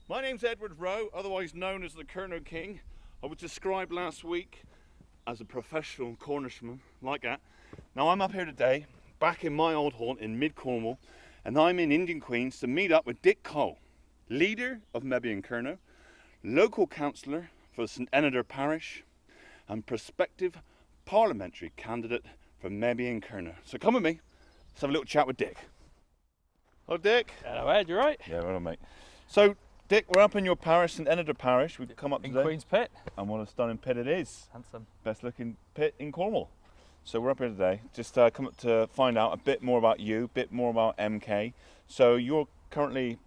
My name's Edward Rowe, otherwise known as the Kernow King. I was described last week as a professional Cornishman, like that. Now I'm up here today, back in my old haunt in mid-Cornwall, and I'm in Indian Queens to meet up with Dick Cole, leader of Mebyon Kernow, local councillor for St Eneder Parish, and prospective parliamentary candidate for Mebyon Kernow. So come with me, let's have a little chat with Dick. Hello Dick. Hello Ed, you right? Yeah, well mate. So Dick, we're up in your parish, St Eneder Parish. We've come up in today. Queen's Pit. And what a stunning pit it is. Handsome. Best looking pit in Cornwall. So we're up here today, just come up to find out a bit more about you, a bit more about MK. So you're currently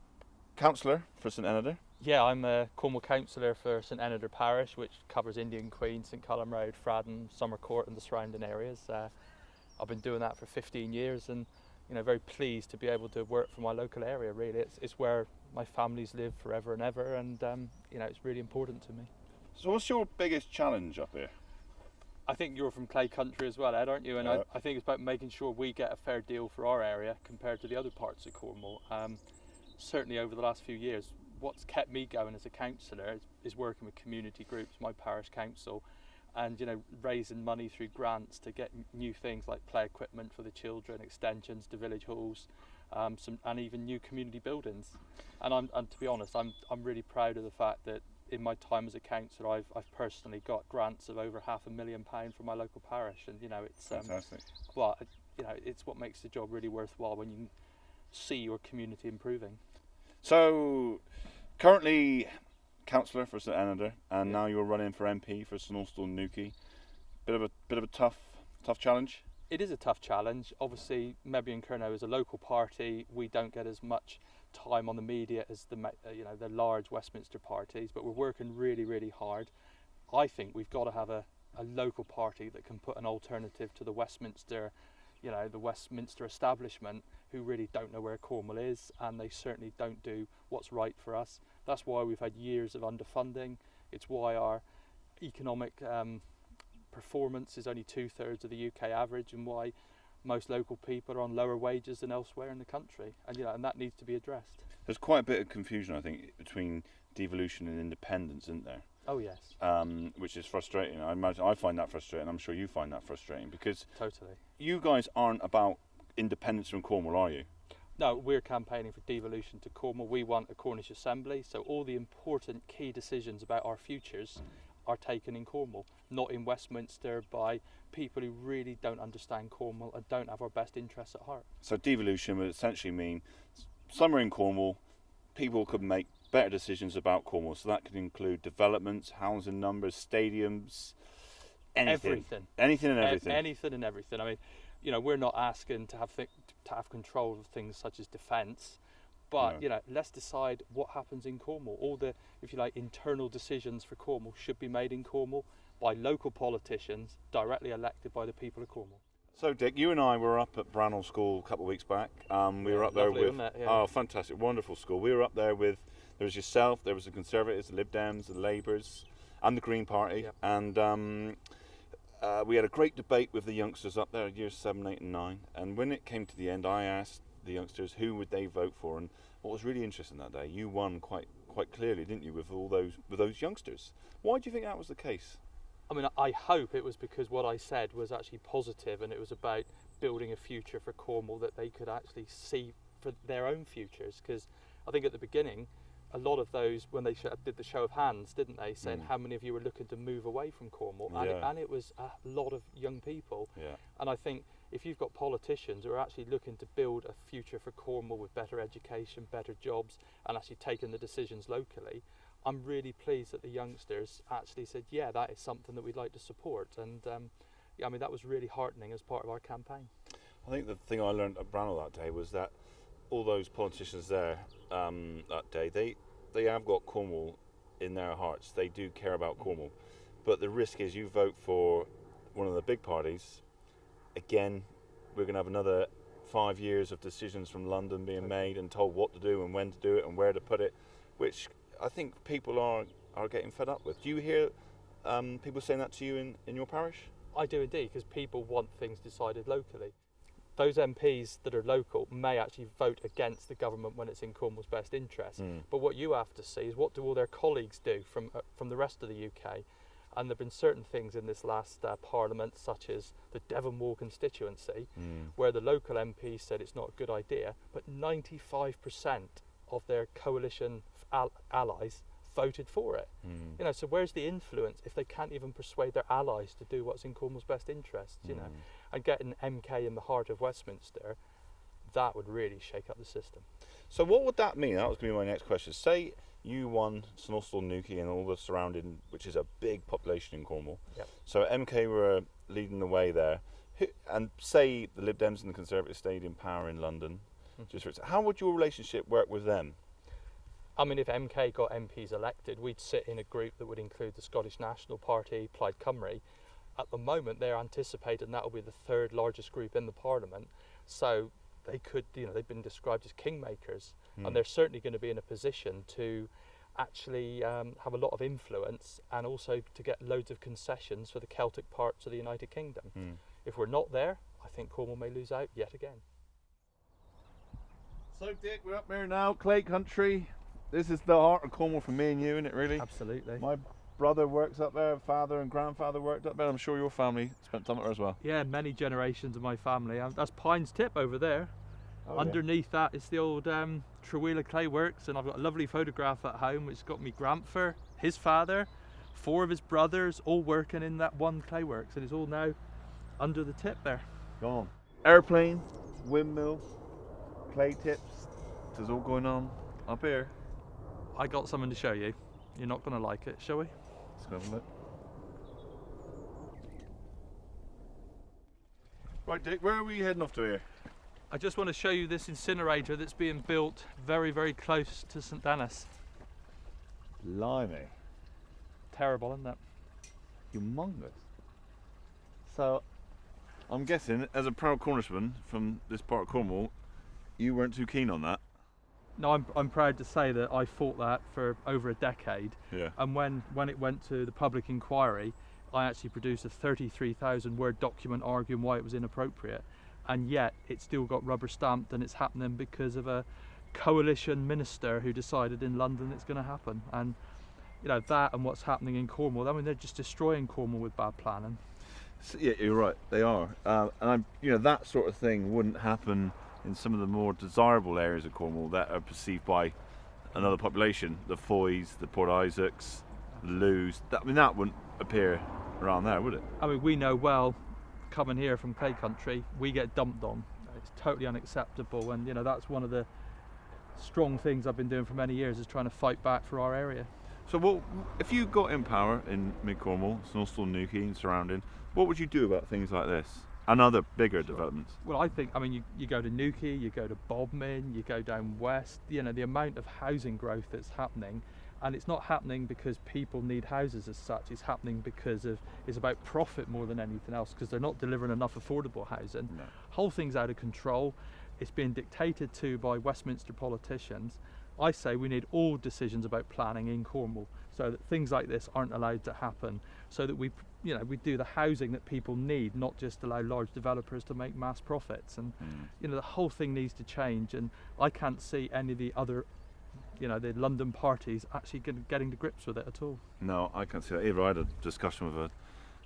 councillor for St Eneder? Yeah, I'm a Cornwall councillor for St Eneder Parish, which covers Indian Queens, St Callum Road, Fradden, Somercourt and the surrounding areas. I've been doing that for 15 years and very pleased to be able to work for my local area really. It's where my family's lived forever and ever and it's really important to me. So what's your biggest challenge up here? I think you're from Clay Country as well, Ed, aren't you? And I think it's about making sure we get a fair deal for our area compared to the other parts of Cornwall. Certainly over the last few years, what's kept me going as a councillor is working with community groups, my parish council, and raising money through grants to get new things like play equipment for the children, extensions to village halls, and even new community buildings. And to be honest, I'm really proud of the fact that in my time as a councillor, I've personally got grants of over £500,000 from my local parish, and it's fantastic. It's what makes the job really worthwhile when you can see your community improving. So currently councillor for St Eneder, and now you're running for MP for St Austell Newquay. Bit of a tough challenge. It is a tough challenge. Obviously, Mebyon Kernow is a local party. We don't get as much time on the media as the large Westminster parties, but we're working really, really hard. I think we've got to have a local party that can put an alternative to the Westminster, the Westminster establishment, who really don't know where Cornwall is, and they certainly don't do what's right for us. That's why we've had years of underfunding. It's why our economic performance is only 2/3 of the UK average, and why most local people are on lower wages than elsewhere in the country, and that needs to be addressed. There's quite a bit of confusion, I think, between devolution and independence, isn't there? Oh yes. Which is frustrating. I imagine I find that frustrating. I'm sure you find that frustrating because totally. You guys aren't about independence from Cornwall, are you? No, we're campaigning for devolution to Cornwall. We want a Cornish Assembly, so all the important key decisions about our futures are taken in Cornwall, not in Westminster by people who really don't understand Cornwall and don't have our best interests at heart. So devolution would essentially mean somewhere in Cornwall, people could make better decisions about Cornwall. So that could include developments, housing numbers, stadiums, anything. Everything. Anything and everything. Anything and everything. I mean, we're not asking to have control of things such as defence, but No. Let's decide what happens in Cornwall. All the, if you like, internal decisions for Cornwall should be made in Cornwall by local politicians directly elected by the people of Cornwall. So Dick, you and I were up at Brannell School a couple of weeks back. We were up there lovely, with wasn't it? Yeah. Oh, fantastic, wonderful school. We were up there with, there was yourself, there was the Conservatives, the Lib Dems, the Labours, and the Green Party, Yep. and we had a great debate with the youngsters up there, years 7, 8, and 9. And when it came to the end, I asked the youngsters who would they vote for, and what was really interesting that day, you won quite clearly, didn't you, with all those youngsters? Why do you think that was the case? I mean, I hope it was because what I said was actually positive, and it was about building a future for Cornwall that they could actually see for their own futures. Because I think at the beginning, a lot of those, when they did the show of hands, didn't they, saying how many of you were looking to move away from Cornwall, and it was a lot of young people. Yeah. And I think if you've got politicians who are actually looking to build a future for Cornwall with better education, better jobs, and actually taking the decisions locally, I'm really pleased that the youngsters actually said, yeah, that is something that we'd like to support. And that was really heartening as part of our campaign. I think the thing I learned at Brannell that day was that all those politicians there that day, they have got Cornwall in their hearts. They do care about Cornwall. But the risk is you vote for one of the big parties, again, we're going to have another 5 years of decisions from London being made and told what to do and when to do it and where to put it, which I think people are getting fed up with. Do you hear people saying that to you in your parish? I do indeed, because people want things decided locally. those MPs that are local may actually vote against the government when it's in Cornwall's best interest. But what you have to see is what do all their colleagues do from the rest of the UK. And there have been certain things in this last Parliament, such as the Devonmore constituency, where the local MP said it's not a good idea, but 95% of their coalition allies voted for it. You know, so where's the influence if they can't even persuade their allies to do what's in Cornwall's best interests? You know, and getting MK in the heart of Westminster, that would really shake up the system. So what would that mean? That was going to be my next question. Say you won St Austell, Newquay and all the surrounding, which is a big population in Cornwall. Yep. So MK were leading the way there. And say the Lib Dems and the Conservatives stayed in power in London. How would your relationship work with them? I mean, if MK got MPs elected, we'd sit in a group that would include the Scottish National Party, Plaid Cymru. At the moment, they're anticipating that will be the third largest group in the Parliament. So they could, you know, they've been described as kingmakers, and they're certainly going to be in a position to actually have a lot of influence and also to get loads of concessions for the Celtic parts of the United Kingdom. If we're not there, I think Cornwall may lose out yet again. So Dick, we're up here now, Clay Country. This is the heart of Cornwall for me and you, isn't it, really? Absolutely. My brother works up there, father and grandfather worked up there. I'm sure your family spent time up there as well. Yeah, many generations of my family. That's Pines Tip over there. Oh, Underneath that is the old Trewheeler Clay Works, and I've got a lovely photograph at home which has got me grandfather, his father, 4 of his brothers, all working in that one clay works, and it's all now under the tip there. Go on. Airplane, windmill, clay tips. This is all going on up here. I got something to show you. You're not going to like it, shall we? Let's go have a look. Right, Dick, where are we heading off to here? I just want to show you this incinerator that's being built very, very close to St Denis. Blimey. Terrible, isn't it? Humongous. So, I'm guessing, as a proud Cornishman from this part of Cornwall, you weren't too keen on that. No, I'm proud to say that I fought that for over a decade. Yeah. And when it went to the public inquiry, I actually produced a 33,000 word document arguing why it was inappropriate. And yet it still got rubber stamped, and it's happening because of a coalition minister who decided in London it's going to happen. And you know, that and what's happening in Cornwall, I mean, they're just destroying Cornwall with bad planning. So, yeah, you're right, they are. And you know, that sort of thing wouldn't happen in some of the more desirable areas of Cornwall that are perceived by another population, the Foys, the Port Isaacs, the Lewes. I mean, that wouldn't appear around there, would it? I mean, we know well, coming here from Clay Country, we get dumped on. It's totally unacceptable, and you know, that's one of the strong things I've been doing for many years, is trying to fight back for our area. So what, if you got in power in mid-Cornwall, St Austell, Newquay and surrounding, what would you do about things like this and other bigger developments? Well, I think, I mean, you go to Newquay, you go to Bodmin, you go down west, you know, the amount of housing growth that's happening, and it's not happening because people need houses as such, it's happening because it's about profit more than anything else, because they're not delivering enough affordable housing. No. Whole thing's out of control. It's being dictated to by Westminster politicians. I say we need all decisions about planning in Cornwall, so that things like this aren't allowed to happen, so that we do the housing that people need, not just allow large developers to make mass profits. And you know, the whole thing needs to change, and I can't see any of the other, you know, the London parties actually getting to grips with it at all. No, I can't see that either. I had a discussion with a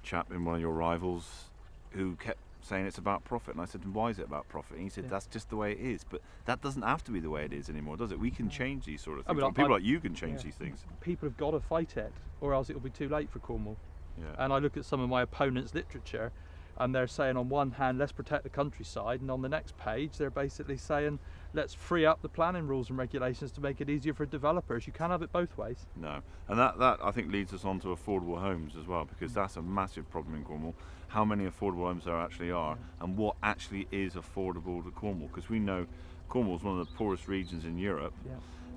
chap in one of your rivals who kept saying it's about profit, and I said, why is it about profit? And he said, that's just the way it is. But that doesn't have to be the way it is anymore, does it? We can change these sort of things. I mean, people like you can change these things. People have got to fight it, or else it will be too late for Cornwall. Yeah. And I look at some of my opponents' literature, and they're saying on one hand, let's protect the countryside, and on the next page they're basically saying, let's free up the planning rules and regulations to make it easier for developers. You can't have it both ways. No, and that I think leads us on to affordable homes as well, because that's a massive problem in Cornwall. How many affordable homes there actually are, and what actually is affordable to Cornwall, because we know Cornwall's one of the poorest regions in Europe,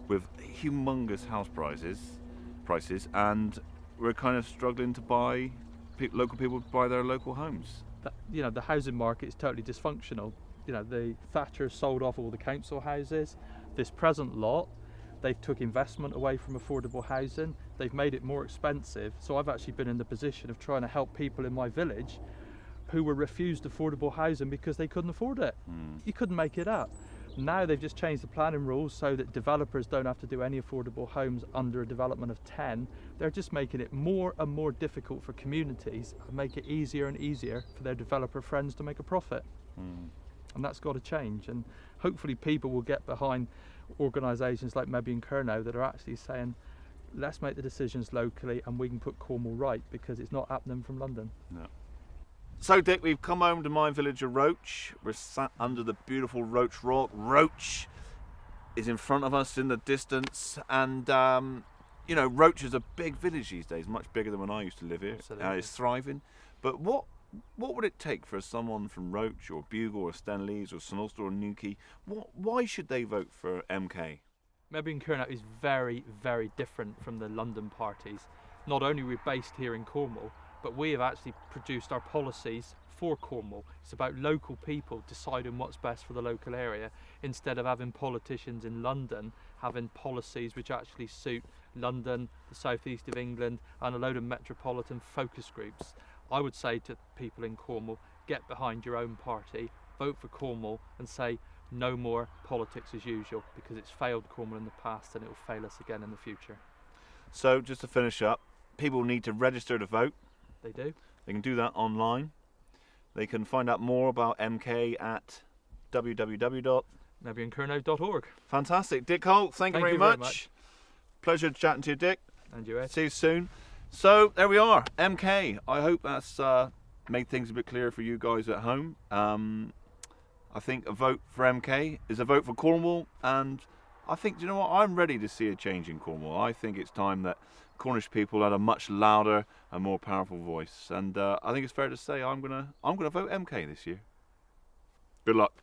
with humongous house prices, and we're kind of struggling to buy local people to buy their local homes. You know, the housing market is totally dysfunctional. You know, the Thatcher sold off all the council houses. This present lot, they've took investment away from affordable housing. They've made it more expensive. So I've actually been in the position of trying to help people in my village who were refused affordable housing because they couldn't afford it. You couldn't make it up. Now they've just changed the planning rules so that developers don't have to do any affordable homes under a development of 10. They're just making it more and more difficult for communities and make it easier and easier for their developer friends to make a profit. And that's got to change, and hopefully people will get behind organisations like Mebyon Kernow that are actually saying, let's make the decisions locally and we can put Cornwall right, because it's not happening from London. No. So Dick, we've come home to my village of Roach. We're sat under the beautiful Roach Rock. Roach is in front of us in the distance, and you know, Roach is a big village these days, much bigger than when I used to live here. It's thriving. But what would it take for someone from Roach or Bugle or Stenleys or St Ulster or Newquay? Why should they vote for MK? Mebyon Kernow is very, very different from the London parties. Not only are we based here in Cornwall, but we have actually produced our policies for Cornwall. It's about local people deciding what's best for the local area, instead of having politicians in London having policies which actually suit London, the southeast of England, and a load of metropolitan focus groups. I would say to people in Cornwall, get behind your own party, vote for Cornwall, and say no more politics as usual, because it's failed Cornwall in the past and it will fail us again in the future. So just to finish up, people need to register to vote. They do. They can do that online. They can find out more about MK at www.mebyonkernow.org. Fantastic. Dick Holt, thank you very much. Pleasure chatting to you, Dick. And you, Ed. See you soon. So there we are, MK. I hope that's made things a bit clearer for you guys at home. I think a vote for MK is a vote for Cornwall, and I think, you know what, I'm ready to see a change in Cornwall. I think it's time that Cornish people had a much louder and more powerful voice, and I think it's fair to say I'm gonna vote MK this year. Good luck.